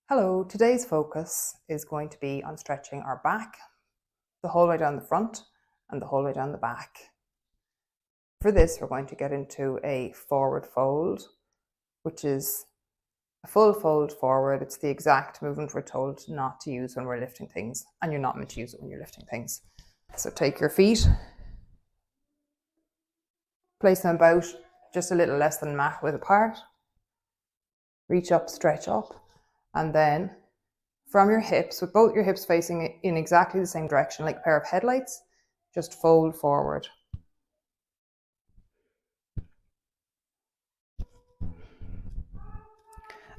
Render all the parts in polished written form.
Hello, today's focus is going to be on stretching our back, the whole way down the front and the whole way down the back. For this, we're going to get into a forward fold, which is a full fold forward. It's the exact movement we're told not to use when we're lifting things, and you're not meant to use it when you're lifting things. So take your feet, place them about just a little less than mat width apart, reach up, stretch up, and then from your hips, with both your hips facing in exactly the same direction, like a pair of headlights, just fold forward.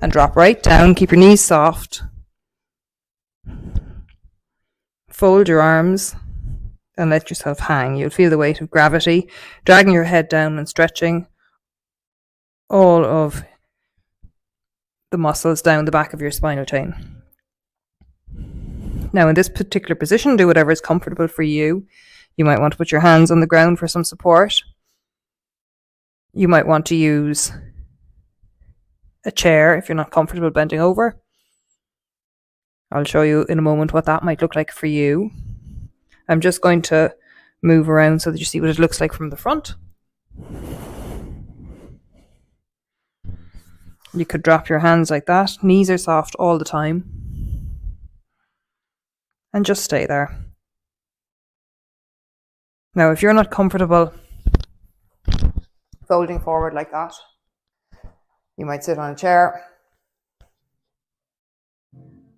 And drop right down, keep your knees soft. Fold your arms and let yourself hang. You'll feel the weight of gravity, dragging your head down and stretching all of the muscles down the back of your spinal chain. Now, in this particular position, do whatever is comfortable for you. You might want to put your hands on the ground for some support. You might want to use a chair if you're not comfortable bending over. I'll show you in a moment what that might look like for you. I'm just going to move around so that you see what it looks like from the front. You could drop your hands like that. Knees are soft all the time. And just stay there. Now, if you're not comfortable folding forward like that, you might sit on a chair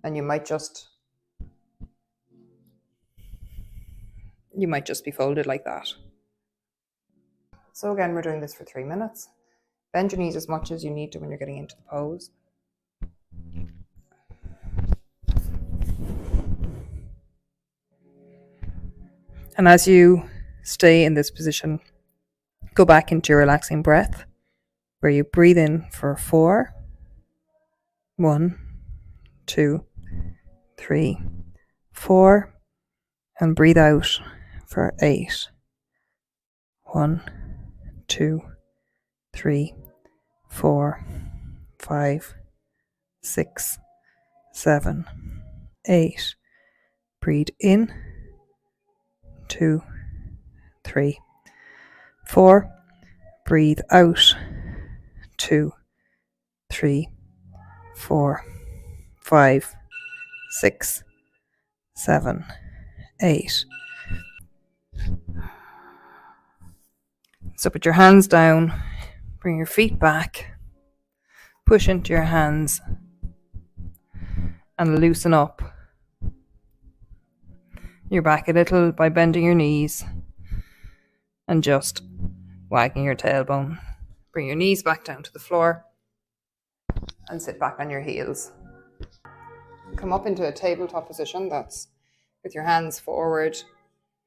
and you might just be folded like that. So again, we're doing this for 3 minutes. Bend your knees as much as you need to when you're getting into the pose. And as you stay in this position, go back into your relaxing breath, where you breathe in for 4. 1, 2, 3, 4. And breathe out for 8. 1, 2, 3, 4, 5, 6, 7, 8. Breathe in. 2, 3, 4. Breathe out. 2, 3, 4, 5, 6, 7, 8. So put your hands down, bring your feet back, push into your hands, and loosen up your back a little by bending your knees and just wagging your tailbone. Bring your knees back down to the floor and sit back on your heels. Come up into a tabletop position, that's with your hands forward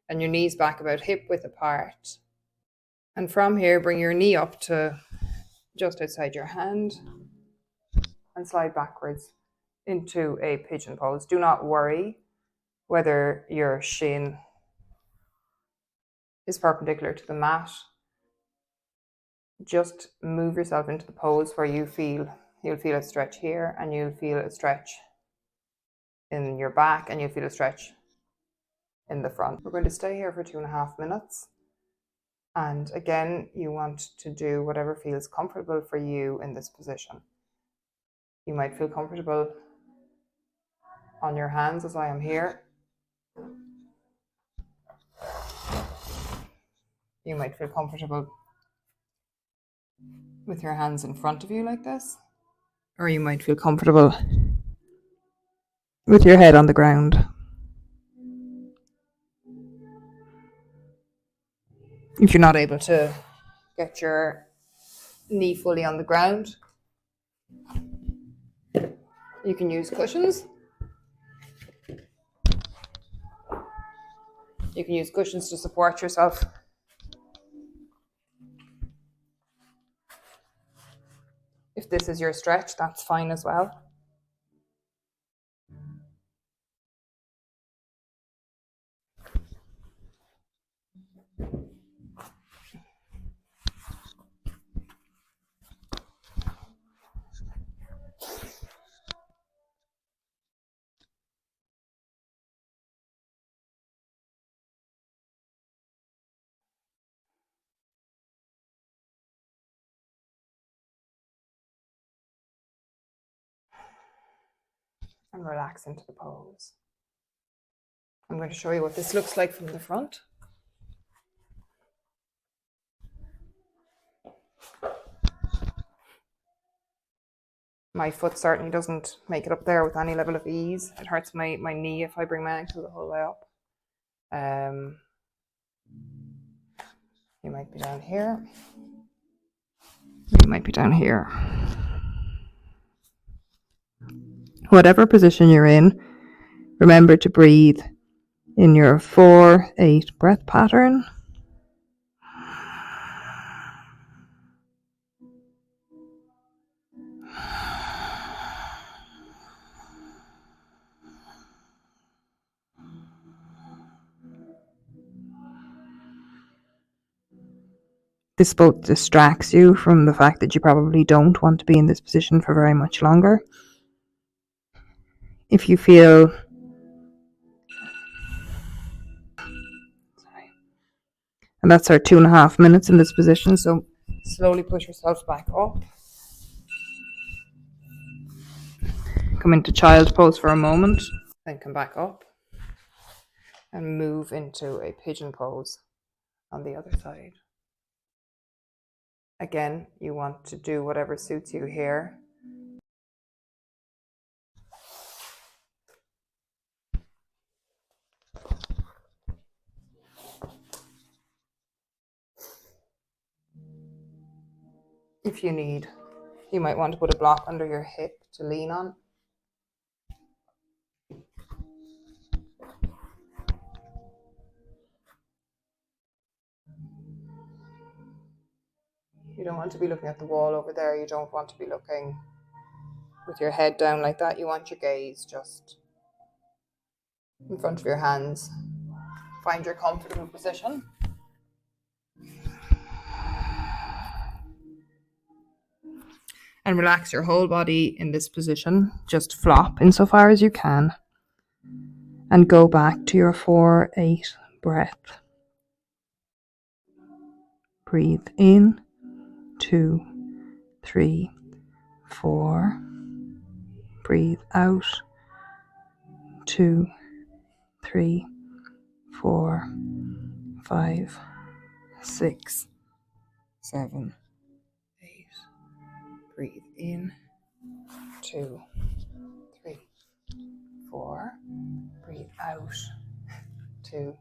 and your knees back about hip width apart. And from here, bring your knee up to just outside your hand and slide backwards into a pigeon pose. Do not worry whether your shin is perpendicular to the mat. Just move yourself into the pose where you'll feel a stretch here, and you'll feel a stretch in your back, and you'll feel a stretch in the front. We're going to stay here for 2.5 minutes. And again, you want to do whatever feels comfortable for you in this position. You might feel comfortable on your hands as I am here. You might feel comfortable with your hands in front of you like this. Or you might feel comfortable with your head on the ground. If you're not able to get your knee fully on the ground, you can use cushions. You can use cushions to support yourself. If this is your stretch, that's fine as well. and relax into the pose. I'm going to show you what this looks like from the front. My foot certainly doesn't make it up there with any level of ease. It hurts my knee if I bring my ankle the whole way up. You might be down here. You might be down here. Whatever position you're in, remember to breathe in your 4-8 breath pattern. This both distracts you from the fact that you probably don't want to be in this position for very much longer. If you feel and that's our 2.5 minutes in this position, so slowly push yourself back up. Come into child pose for a moment, then come back up and move into a pigeon pose on the other side. Again, you want to do whatever suits you here. If you need, you might want to put a block under your hip to lean on. You don't want to be looking at the wall over there. You don't want to be looking with your head down like that. You want your gaze just in front of your hands. Find your comfortable position. And relax your whole body in this position. Just flop insofar as you can. And go back to your 4-8 breath. Breathe in, 2, 3, 4. Breathe out, 2, 3, 4, 5, 6, 7, 8. Breathe in, 2, 3, 4. Breathe out, 2,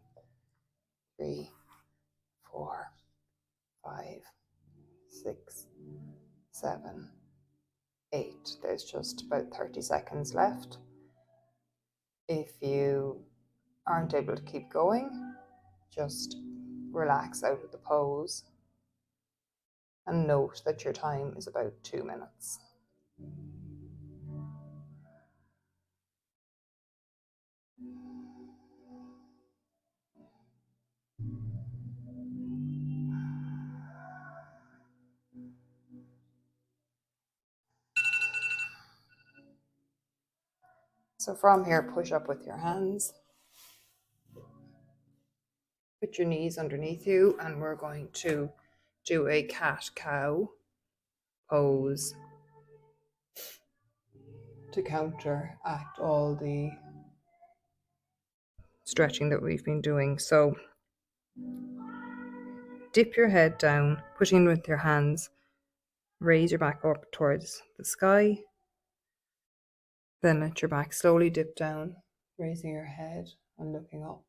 3, 4, 5, 6, 7, 8. There's just about 30 seconds left. If you aren't able to keep going, just relax out of the pose and note that your time is about 2 minutes. So from here, push up with your hands. Put your knees underneath you, and we're going to do a cat-cow pose to counteract all the stretching that we've been doing. So dip your head down, push in with your hands, raise your back up towards the sky, then let your back slowly dip down, raising your head and looking up.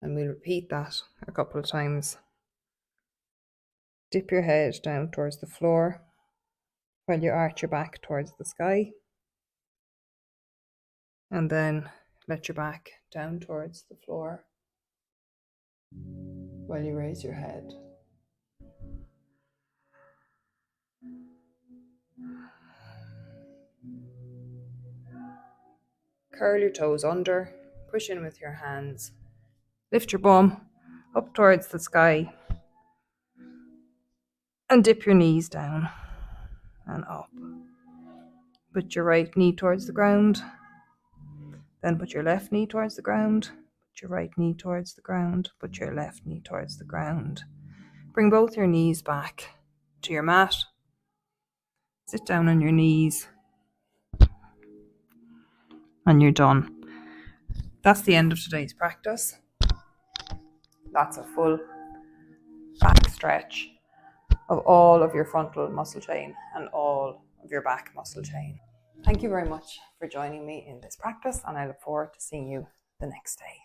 And we'll repeat that a couple of times. Dip your head down towards the floor while you arch your back towards the sky. And then let your back down towards the floor while you raise your head. Curl your toes under, push in with your hands, lift your bum up towards the sky, and dip your knees down and up. Put your right knee towards the ground, then put your left knee towards the ground, put your right knee towards the ground, put your left knee towards the ground. Bring both your knees back to your mat. Sit down on your knees. and you're done. That's the end of today's practice. That's a full back stretch of all of your frontal muscle chain and all of your back muscle chain. Thank you very much for joining me in this practice, and I look forward to seeing you the next day.